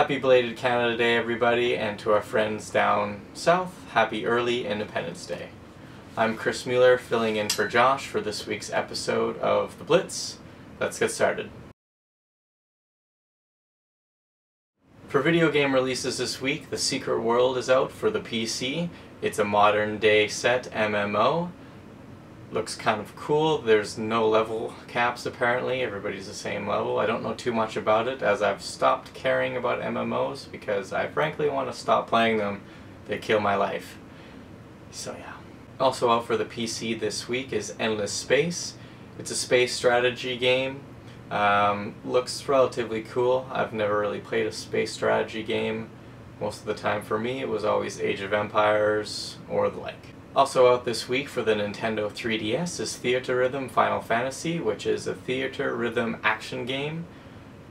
Happy belated Canada Day, everybody, and to our friends down south, happy early Independence Day. I'm Chris Mueller, filling in for Josh for this week's episode of The Blitz. Let's get started. For video game releases this week, The Secret World is out for the PC. It's a modern day set MMO. Looks kind of cool. There's no level caps apparently, everybody's the same level. I don't know too much about it as I've stopped caring about MMOs because I frankly want to stop playing them. They kill my life. So yeah. Also out for the PC this week is Endless Space. It's a space strategy game. Looks relatively cool. I've never really played a space strategy game. Most of the time for me it was always Age of Empires or the like. Also out this week for the Nintendo 3DS is Theatrhythm Final Fantasy, which is a theater rhythm action game,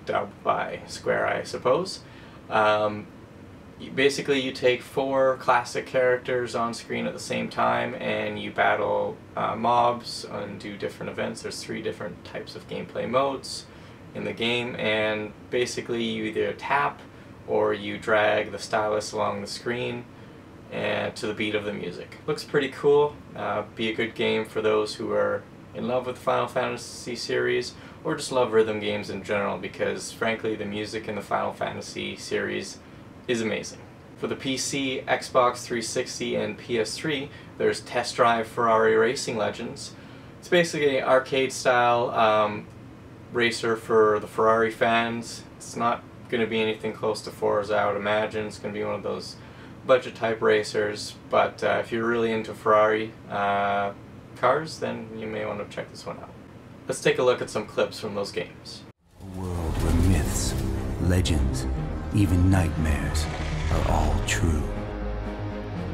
dubbed by Square, I suppose. Basically you take 4 classic characters on screen at the same time and you battle mobs and do different events. There's 3 different types of gameplay modes in the game, and basically you either tap or you drag the stylus along the screen and to the beat of the music. Looks pretty cool. Be a good game for those who are in love with the Final Fantasy series or just love rhythm games in general, because frankly the music in the Final Fantasy series is amazing. For the PC, Xbox 360 and PS3 there's Test Drive Ferrari Racing Legends. It's basically an arcade style racer for the Ferrari fans. It's not going to be anything close to Forza, I would imagine. It's going to be one of those budget type racers, but if you're really into Ferrari cars, then you may want to check this one out. Let's take a look at some clips from those games. A world where myths, legends, even nightmares are all true.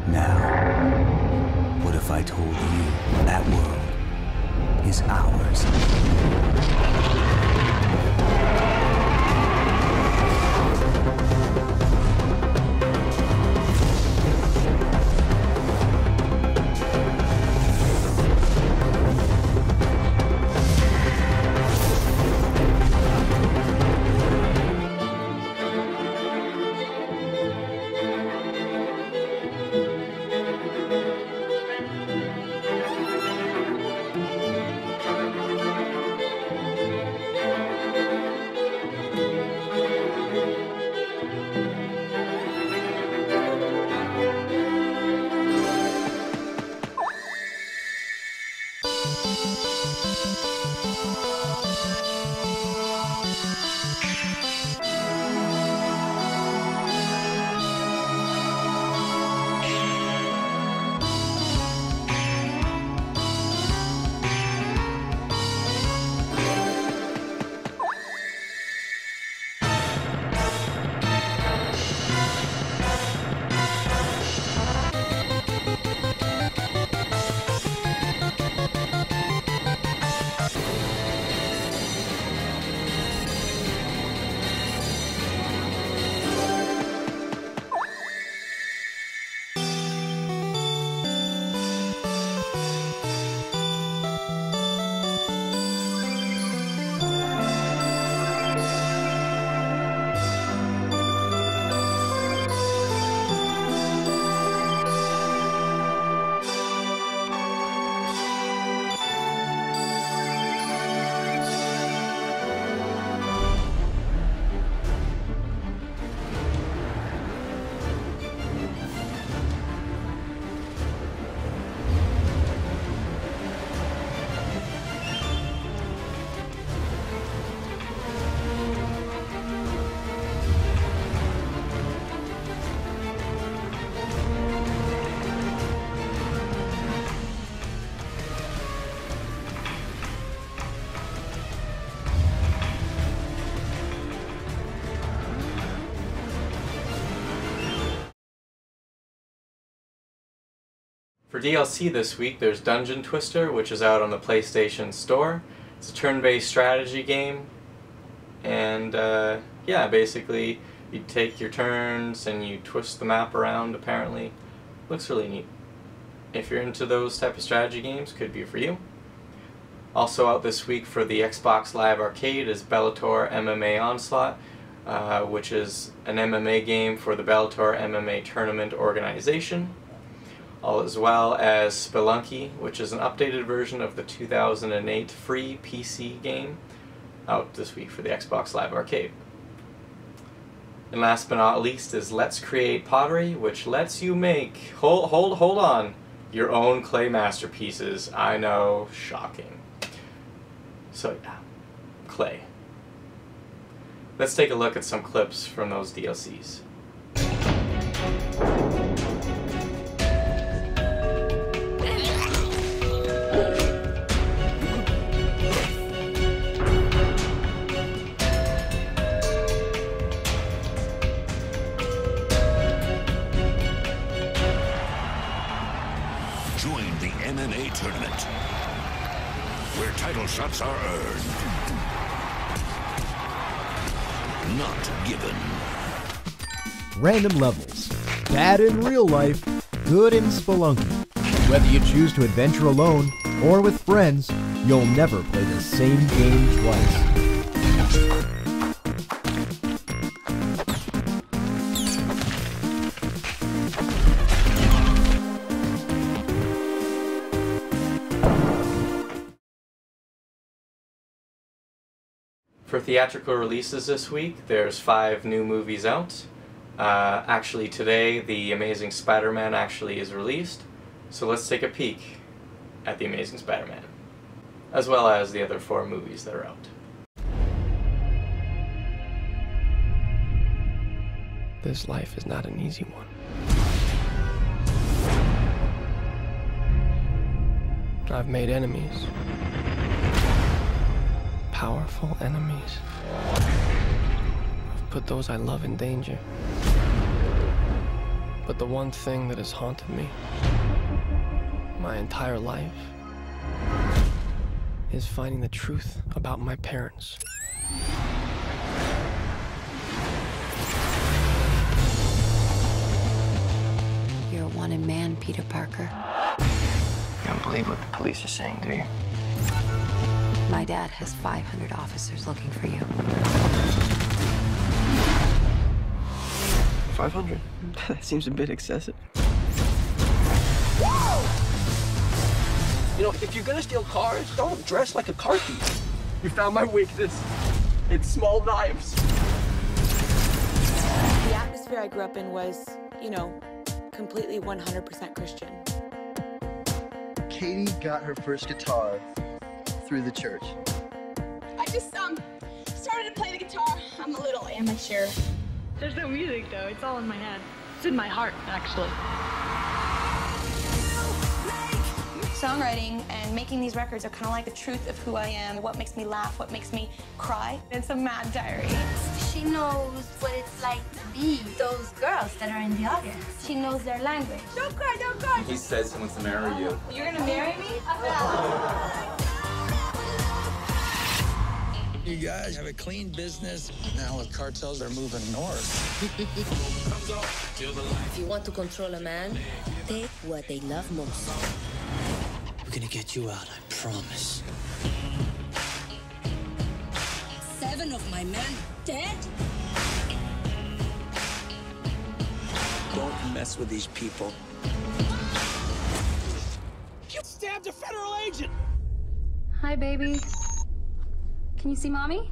Now, what if I told you that world is ours? For DLC this week, there's Dungeon Twister, which is out on the PlayStation Store. It's a turn-based strategy game, and yeah, basically you take your turns and you twist the map around, apparently. Looks really neat. If you're into those type of strategy games, could be for you. Also out this week for the Xbox Live Arcade is Bellator MMA Onslaught. which is an MMA game for the Bellator MMA Tournament Organization, as well as Spelunky, which is an updated version of the 2008 free PC game, out this week for the Xbox Live Arcade. And last but not least is Let's Create Pottery, which lets you make, hold on, your own clay masterpieces. I know, shocking. So yeah, clay. Let's take a look at some clips from those DLCs. Join the MMA tournament, where title shots are earned, not given. Random levels. Bad in real life, good in Spelunky. Whether you choose to adventure alone or with friends, you'll never play the same game twice. For theatrical releases this week, there's 5 new movies out. Actually today, The Amazing Spider-Man actually is released, so let's take a peek at The Amazing Spider-Man, as well as the other 4 movies that are out. This life is not an easy one. I've made enemies. Powerful enemies. I've put those I love in danger. But the one thing that has haunted me my entire life is finding the truth about my parents. You're a wanted man, Peter Parker. You don't believe what the police are saying, do you? My dad has 500 officers looking for you. 500? That seems a bit excessive. You know, if you're gonna steal cars, don't dress like a car thief. You found my weakness. It's small knives. The atmosphere I grew up in was, you know, completely 100% Christian. Katie got her first guitar through the church. I just started to play the guitar. I'm a little amateur. There's no music though, it's all in my head. It's in my heart, actually. Songwriting and making these records are kind of like the truth of who I am, what makes me laugh, what makes me cry. It's a mad diary. She knows what it's like to be those girls that are in the audience. She knows their language. Don't cry, don't cry. He says he wants to marry you. You're gonna marry me? You guys have a clean business. Now with cartels, they're moving north. If you want to control a man, take what they love most. We're gonna get you out, I promise. 7 of my men dead? Don't mess with these people. You stabbed a federal agent! Hi, baby. Can you see Mommy?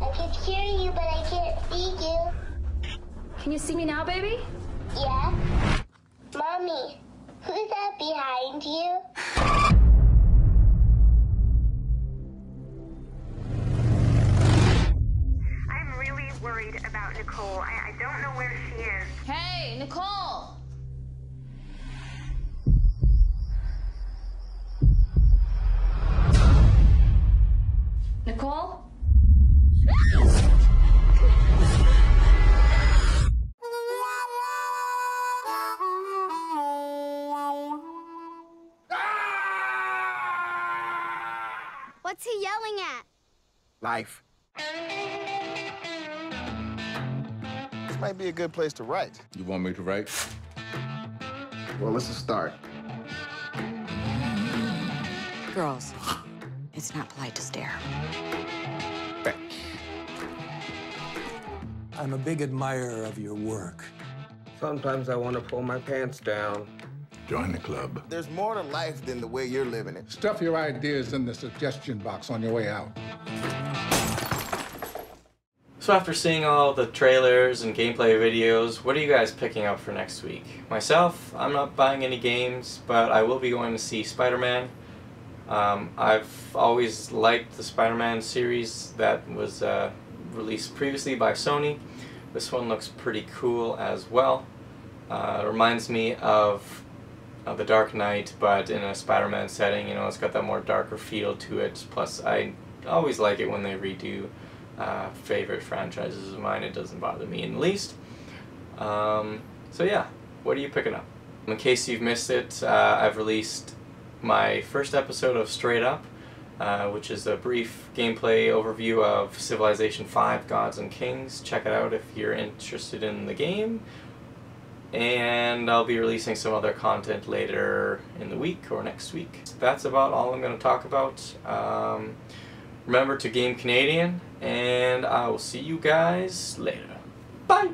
I can hear you, but I can't see you. Can you see me now, baby? Yeah? Mommy, who's that behind you? I'm really worried about Nicole. I don't know where she is. Hey, Nicole! Nicole? What's he yelling at? Life. This might be a good place to write. You want me to write? Well, let's just start. Girls, it's not polite to stare. I'm a big admirer of your work. Sometimes I want to pull my pants down. Join the club. There's more to life than the way you're living it. Stuff your ideas in the suggestion box on your way out. So after seeing all the trailers and gameplay videos, what are you guys picking up for next week? Myself, I'm not buying any games, but I will be going to see Spider-Man. I've always liked the Spider-Man series that was released previously by Sony. This one looks pretty cool as well. It reminds me of The Dark Knight, but in a Spider-Man setting. You know, it's got that more darker feel to it. Plus, I always like it when they redo favorite franchises of mine. It doesn't bother me in the least. So yeah, what are you picking up? In case you've missed it, I've released my first episode of Straight Up, which is a brief gameplay overview of Civilization V: Gods and Kings. Check it out if you're interested in the game. And I'll be releasing some other content later in the week or next week. That's about all I'm going to talk about. Remember to game Canadian, and I will see you guys later. Bye!